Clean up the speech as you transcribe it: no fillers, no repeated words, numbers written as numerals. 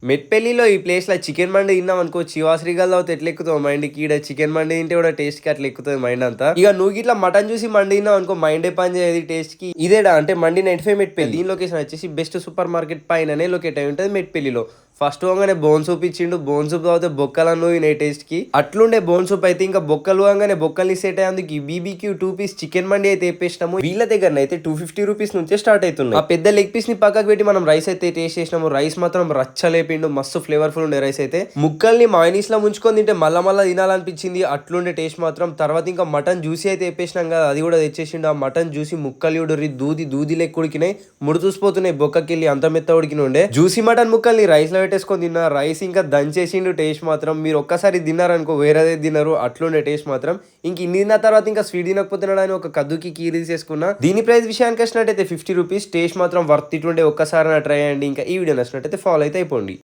మెట్పల్లిలో ఈ ప్లేస్‌లో చికెన్ మండి తిన్నామనుకో శివాశ్రీగల్ తాగితే ఎట్లా ఎక్కుతదో మైండ్‌కి ఈడ చికెన్ మండి తింటే కూడా టేస్ట్‌కి అట్లా ఎక్కుతది మైండ్ అంతా. ఇక నువ్వు గిట్ల మటన్ చూసి మండి తిన్నావనుకో మైండే పని చేయదు టేస్ట్‌కి. ఇదేడా అంటే మండి 95 మెట్పల్లి. దీని లొకేషన్ వచ్చేసి బెస్ట్ సూపర్ మార్కెట్ పైననే లొకేట్ అయి ఉంటది మెట్పల్లిలో. ఫస్ట్ పోగానే బోన్ సూప్ ఇచ్చిండు. బోన్ సూప్ తాగితే బొక్కలన్నీ పోయినాయి టేస్ట్‌కి. అట్లుండే బోన్ సూప్ అయితే ఇంకా బొక్కలు పోగానే బొక్కల్ని సెట్ అయ్యేందుకు ఈ బీబీక్యూ 2 పీస్ చికెన్ మండి అయితే తెప్పేసినాము. వీళ్ళ దగ్గరనైతే 250 రూపీస్ నుంచే స్టార్ట్ అవుతున్నాయి. ఆ పెద్ద లెగ్ పీస్ ని పక్కకు పెట్టి మనం రైస్ అయితే టేస్ట్ చేసినాము. రైస్ మాత్రం రచ్చలేపిండు. మస్తు ఫ్లేవర్ఫుల్ ఉండే రైస్ అయితే. ముక్కల్ని మైనీస్ లో ముంచుకొని తింటే మళ్ళా తినాలనిపించింది. అట్లుండే టేస్ట్ మాత్రం. తర్వాత ఇంకా మటన్ జ్యూసీ అయితే తెప్పేసినాం కదా, అది కూడా తెచ్చేసిండు. ఆ మటన్ జ్యూసీ ముక్కలు చూడరి దూది లెక్క ఉడికినాయి. ముడుతూసిపోతున్నాయి బొక్కకెళ్ళి, అంత మెత్త ఉడికిన ఉండే. జ్యూసీ మటన్ ముక్కల్ని రైస్ లో పెట్టేసుకొని తిన్నా. రైస్ ఇంకా దంచేసిండు టేస్ట్ మాత్రం. మీరు ఒక్కసారి తిన్నారనుకో వేరేదే తిన్నారు. అట్లుండే టేస్ట్ మాత్రం. ఇంక ఇన్ని తిన్న తర్వాత ఇంకా స్వీట్ తినకపోతున్నాడని ఒక కద్దుకి కీర్ తీసేసుకున్నా. దీని ప్రైస్ విషయానికి వచ్చినట్టయితే 50 రూపీస్. టేస్ట్ మాత్రం వర్త్ ఇట్ ఉండే. ఒక్కసారి ట్రై అయ్యండి. ఇంకా ఈ వీడియో నచ్చినట్టయితే ఫాలో అయితే అయిపోండి.